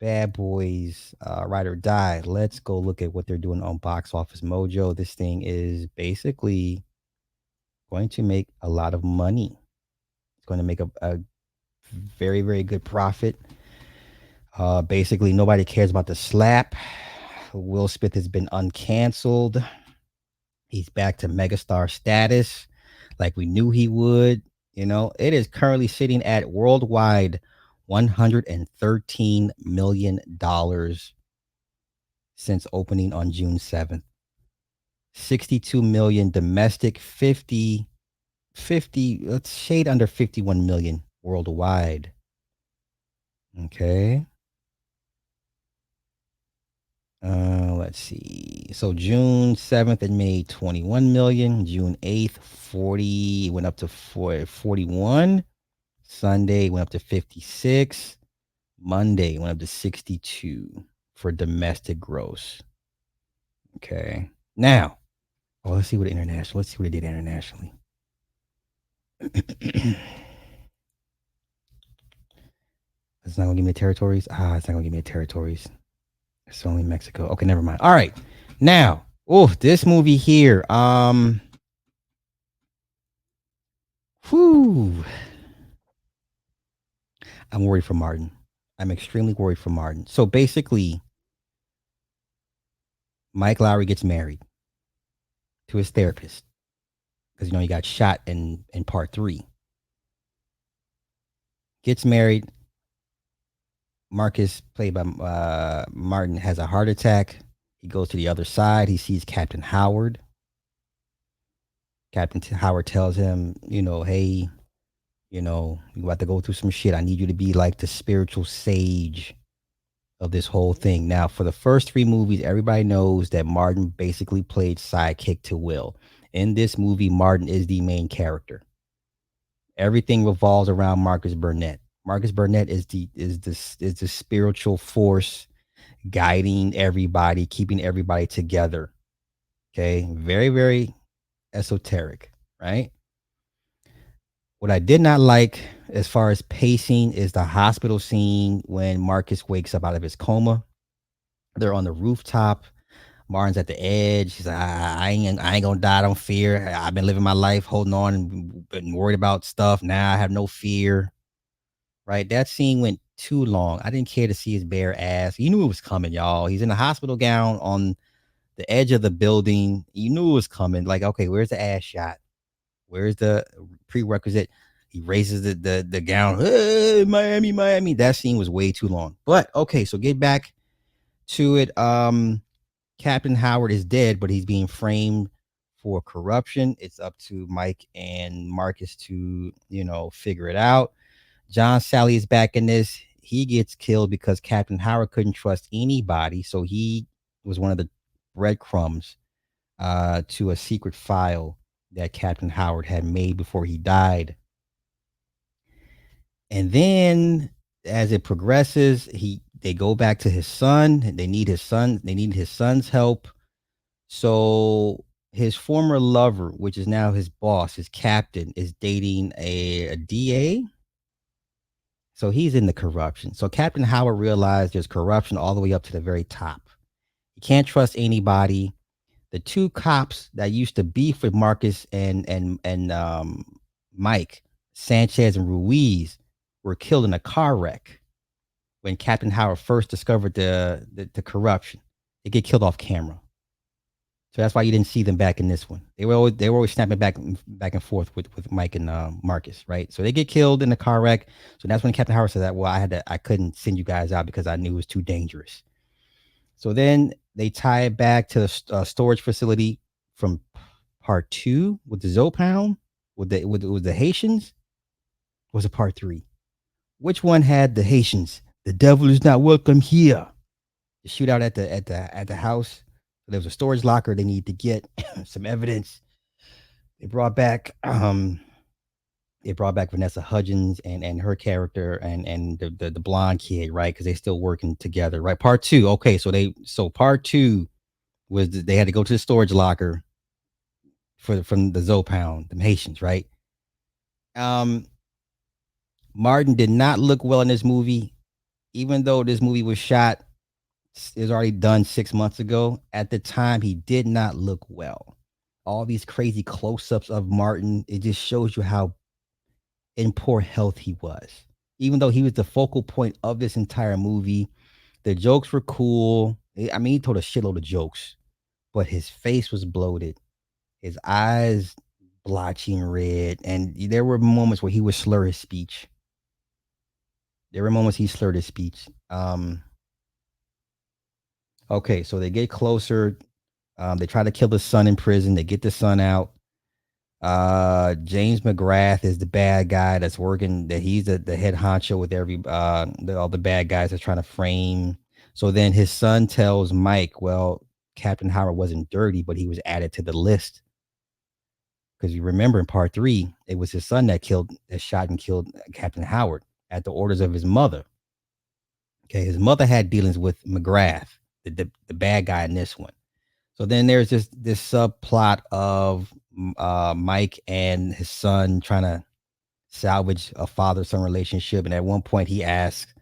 Bad Boys, Ride or Die. Let's go look at what they're doing on Box Office Mojo. This thing is basically going to make a lot of money. It's going to make a very, very good profit. Basically, nobody cares about the slap. Will Smith has been uncanceled. He's back to megastar status, like we knew he would. It is currently sitting at worldwide $113 million since opening on June 7th. 62 million domestic, 50, let's shade under 51 million worldwide. Okay. Let's see. So June 7th it made 21 million. June 8th, 40 went up to 41. Sunday went up to 56. Monday went up to 62 for domestic gross. Okay. Now, let's see what international. Let's see what it did internationally. It's not gonna give me the territories. It's not gonna give me the territories. It's only Mexico. Okay, never mind. All right. Now, this movie here. Whew. I'm worried for Martin. I'm extremely worried for Martin. So basically, Mike Lowry gets married to his therapist because he got shot in part 3. Gets married. Marcus, played by Martin, has a heart attack. He goes to the other side. He sees Captain Howard. Captain Howard tells him, hey, you about to go through some shit. I need you to be like the spiritual sage of this whole thing. Now, for the first 3 movies, everybody knows that Martin basically played sidekick to Will. In this movie, Martin is the main character. Everything revolves around Marcus Burnett. Marcus Burnett is the spiritual force guiding everybody, keeping everybody together. Okay, very, very esoteric, right? What I did not like as far as pacing is the hospital scene when Marcus wakes up out of his coma. They're on the rooftop. Martin's at the edge. He's like, I ain't gonna die. Don't fear. I've been living my life holding on and been worried about stuff. Now I have no fear. Right? That scene went too long. I didn't care to see his bare ass. You knew it was coming, y'all. He's in a hospital gown on the edge of the building. You knew it was coming. Like, okay, where's the ass shot? Where's the prerequisite? He raises the gown. Hey, Miami, Miami. That scene was way too long. But okay, so get back to it. Captain Howard is dead, but he's being framed for corruption. It's up to Mike and Marcus to, figure it out. John Sally is back in this. He gets killed because Captain Howard couldn't trust anybody. So he was one of the breadcrumbs to a secret file that Captain Howard had made before he died. And then as it progresses, they go back to his son. They need his son's help. So his former lover, which is now his boss, his captain, is dating a DA. So he's in the corruption. So Captain Howard realized there's corruption all the way up to the very top. He can't trust anybody. The 2 cops that used to beef with Marcus and Mike, Sanchez and Ruiz, were killed in a car wreck when Captain Howard first discovered the corruption. They get killed off camera. So that's why you didn't see them back in this one. They were always snapping back and forth with Mike and Marcus, right? So they get killed in the car wreck. So that's when Captain Howard said that. Well, I couldn't send you guys out because I knew it was too dangerous. So then they tie it back to the storage facility from part 2 with the Zopound with the Haitians. Or was it part 3? Which one had the Haitians? The devil is not welcome here. The shootout at the house. There was a storage locker they need to get some evidence. They brought back Vanessa Hudgens and her character and the blonde kid, right? Because they still working together, right? Part 2. Okay, so part 2 was they had to go to the storage locker from the Zopound, the Haitians, right? Martin did not look well in this movie. even though this movie was shot, it was already done 6 months ago. At the time, he did not look well. All these crazy close-ups of Martin, it just shows you how in poor health he was. Even though he was the focal point of this entire movie, the jokes were cool. I mean, he told a shitload of jokes, but his face was bloated, his eyes blotchy and red, and there were moments where he would slur his speech. There were moments he slurred his speech. Okay, so they get closer. They try to kill the son in prison. They get the son out. James McGrath is the bad guy that's working. That he's the head honcho with all the bad guys that's trying to frame. So then his son tells Mike, "Well, Captain Howard wasn't dirty, but he was added to the list." Because you remember in part 3, it was his son that shot and killed Captain Howard at the orders of his mother. Okay, his mother had dealings with McGrath, the bad guy in this one. So then there's this subplot of Mike and his son trying to salvage a father-son relationship, and at one point he asked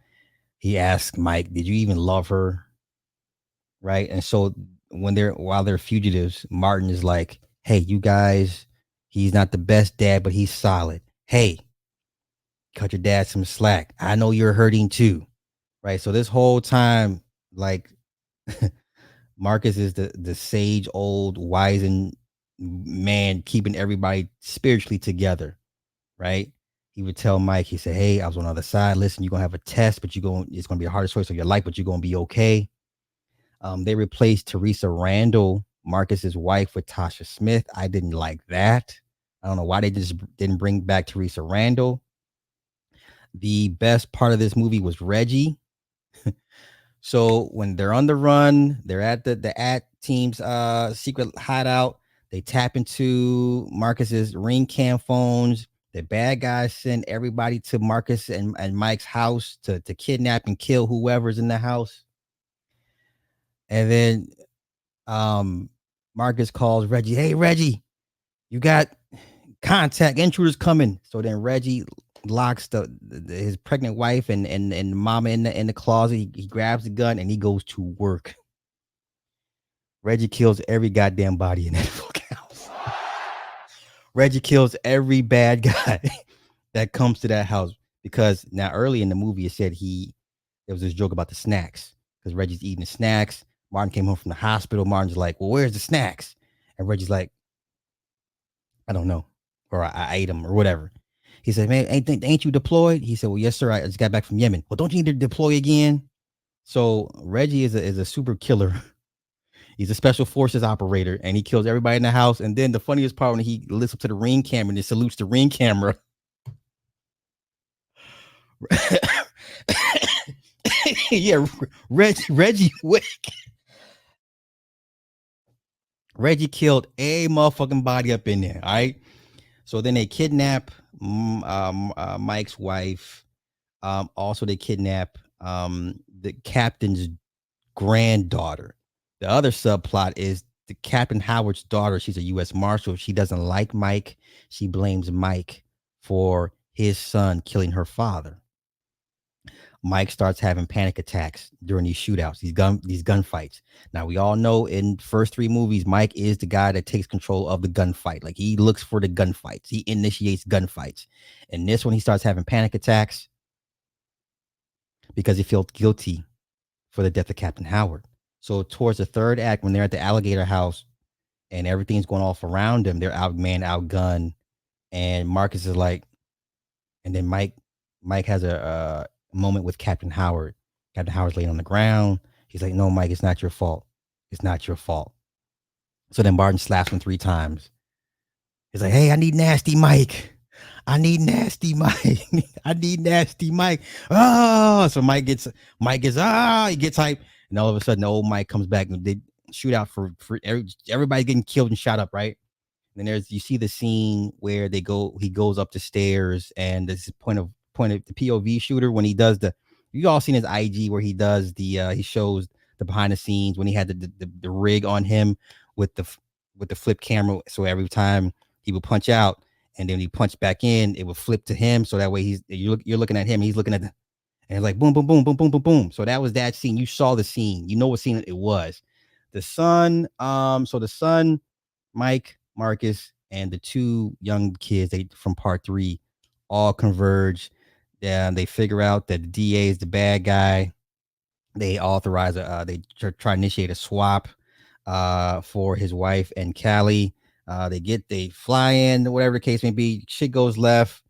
Mike, "Did you even love her?" Right, and so while they're fugitives, Martin is like, "Hey, you guys, he's not the best dad, but he's solid. Hey, cut your dad some slack. I know you're hurting too." Right, so this whole time, like. Marcus is the sage, old, wizened man keeping everybody spiritually together, right? He would tell Mike, he said, "Hey, I was on the other side. Listen, you're gonna have a test, but it's gonna be the hardest choice of your life, but you're gonna be okay." They replaced Teresa Randall, Marcus's wife, with Tasha Smith. I didn't like that. I don't know why they just didn't bring back Teresa Randall. The best part of this movie was Reggie. So when they're on the run, they're at the at team's secret hideout. They tap into Marcus's ring cam phones. The bad guys send everybody to Marcus and Mike's house to kidnap and kill whoever's in the house. And then Marcus calls Reggie, "Hey Reggie, you got contact, intruders coming." So then Reggie locks his pregnant wife and mama in the closet. He grabs the gun and he goes to work. Reggie kills every goddamn body in that fucking house. Reggie kills every bad guy that comes to that house, because now early in the movie it said there was this joke about the snacks, because Reggie's eating the snacks. Martin came home from the hospital. Martin's like, "Well, where's the snacks?" And Reggie's like, "I don't know," or I ate them or whatever. He said, "Man, ain't you deployed?" He said, "Well, yes, sir. I just got back from Yemen." "Well, don't you need to deploy again?" So Reggie is a super killer. He's a special forces operator, and he kills everybody in the house. And then the funniest part, when he lifts up to the ring camera and he salutes the ring camera. Yeah, Reggie Wick. Reggie killed a motherfucking body up in there. All right. So then they kidnap Mike's wife. Also, they kidnap the captain's granddaughter. The other subplot is the Captain Howard's daughter. She's a U.S. Marshal. She doesn't like Mike. She blames Mike for his son killing her father. Mike starts having panic attacks during these shootouts, these gunfights. Now we all know in first 3 movies, Mike is the guy that takes control of the gunfight. Like, he looks for the gunfights. He initiates gunfights. In this one, he starts having panic attacks because he felt guilty for the death of Captain Howard. So towards the third act, when they're at the alligator house and everything's going off around them, they're outmanned, outgunned, and Marcus is like, and then Mike has a moment with Captain Howard. Captain Howard's laying on the ground. He's like, "No, Mike, it's not your fault. It's not your fault." So then Martin slaps him 3 times. He's like, "Hey, I need nasty Mike. I need nasty Mike. I need nasty Mike." Oh, so Mike gets he gets hype, and all of a sudden the old Mike comes back and they shoot out for everybody getting killed and shot up, right? And then you see the scene where he goes up the stairs, and this is point of the POV shooter when he does you all seen his IG where he does he shows the behind the scenes when he had the rig on him with the flip camera, so every time he would punch out and then he punched back in, it would flip to him, so that way you're looking at him, he's looking at And it's like boom, boom, boom, boom, boom, boom, boom. So that was that scene. You saw the scene. You know what scene it was. The son, so the son, Mike, Marcus, and the two young kids they from part 3 all converge. And they figure out that the DA is the bad guy. They authorize they try to initiate a swap for his wife and Callie. They fly in, whatever the case may be. Shit goes left.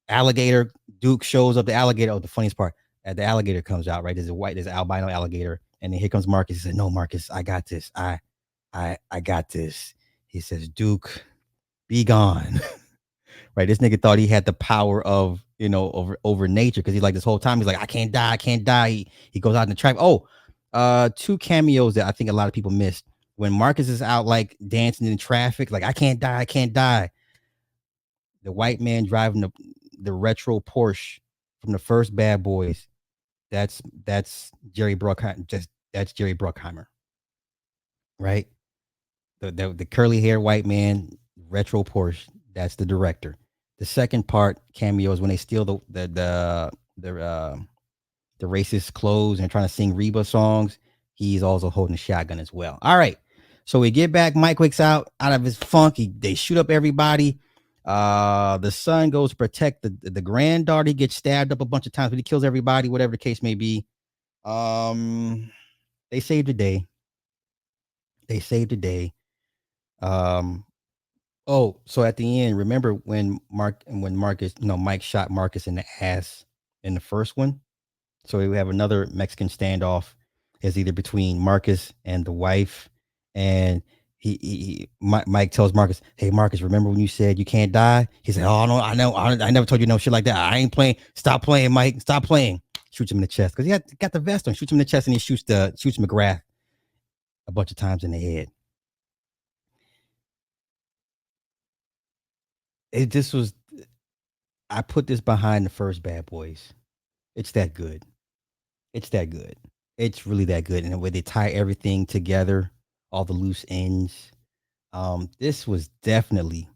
Alligator Duke shows up. The alligator. Oh, the funniest part. The alligator comes out. Right, there's an albino alligator, and then here comes Marcus. He said, "No, Marcus, I got this. I got this." He says, "Duke, be gone." Right, this nigga thought he had the power of over nature because he's like this whole time he's like, I can't die, I can't die. He goes out in the trap. Oh, two cameos that I think a lot of people missed when Marcus is out like dancing in traffic, like I can't die, I can't die. The white man driving the retro Porsche from the first Bad Boys. That's Jerry Bruckheimer. That's Jerry Bruckheimer, right? The curly hair white man, retro Porsche. That's the director. The second part cameo is when they steal the racist clothes and trying to sing Reba songs. He's also holding a shotgun as well. All right. So we get back. Mike wakes out of his funk. They shoot up everybody. The son goes to protect the granddaughter. He gets stabbed up a bunch of times, but he kills everybody, whatever the case may be. They saved the day. They saved the day. Oh, so at the end, remember when Mike shot Marcus in the ass in the first one? So we have another Mexican standoff. Is either between Marcus and the wife, and Mike tells Marcus, "Hey Marcus, remember when you said you can't die?" He said, "Oh no, I know, I never told you no shit like that. I ain't playing. Stop playing, Mike. Stop playing." Shoots him in the chest because he got the vest on. Shoots him in the chest, and he shoots McGrath a bunch of times in the head. This was I put this behind the first Bad Boys. It's that good. It's that good. It's really that good. And the way they tie everything together, all the loose ends. This was definitely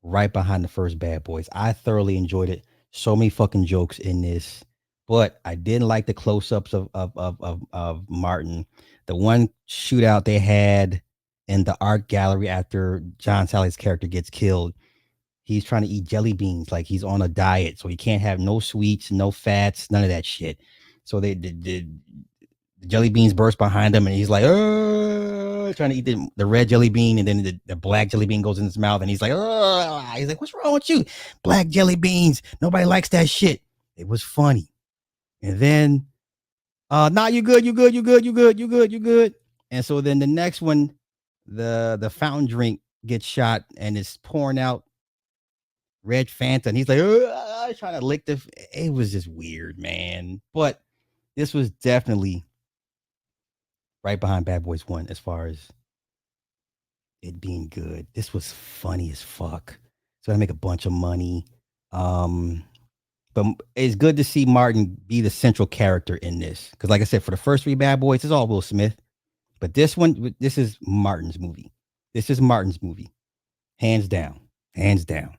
right behind the first Bad Boys. I thoroughly enjoyed it. So many fucking jokes in this, but I didn't like the close-ups of Martin. The one shootout they had in the art gallery after John Sally's character gets killed. He's trying to eat jelly beans like he's on a diet, so he can't have no sweets, no fats, none of that shit. So the jelly beans burst behind him, and he's like, trying to eat the red jelly bean, and then the black jelly bean goes in his mouth, and he's like, what's wrong with you? Black jelly beans. Nobody likes that shit. It was funny. And then, nah, you good, you good, you good, you good, you good, you good. And so then the next one, the fountain drink gets shot and it's pouring out red Fanta, and he's like, trying to lick it was just weird, man. But this was definitely right behind Bad Boys 1 as far as it being good. This was funny as fuck. So I make a bunch of money. But it's good to see Martin be the central character in this. Because like I said, for the first 3 Bad Boys, it's all Will Smith. But this one, this is Martin's movie. This is Martin's movie. Hands down. Hands down.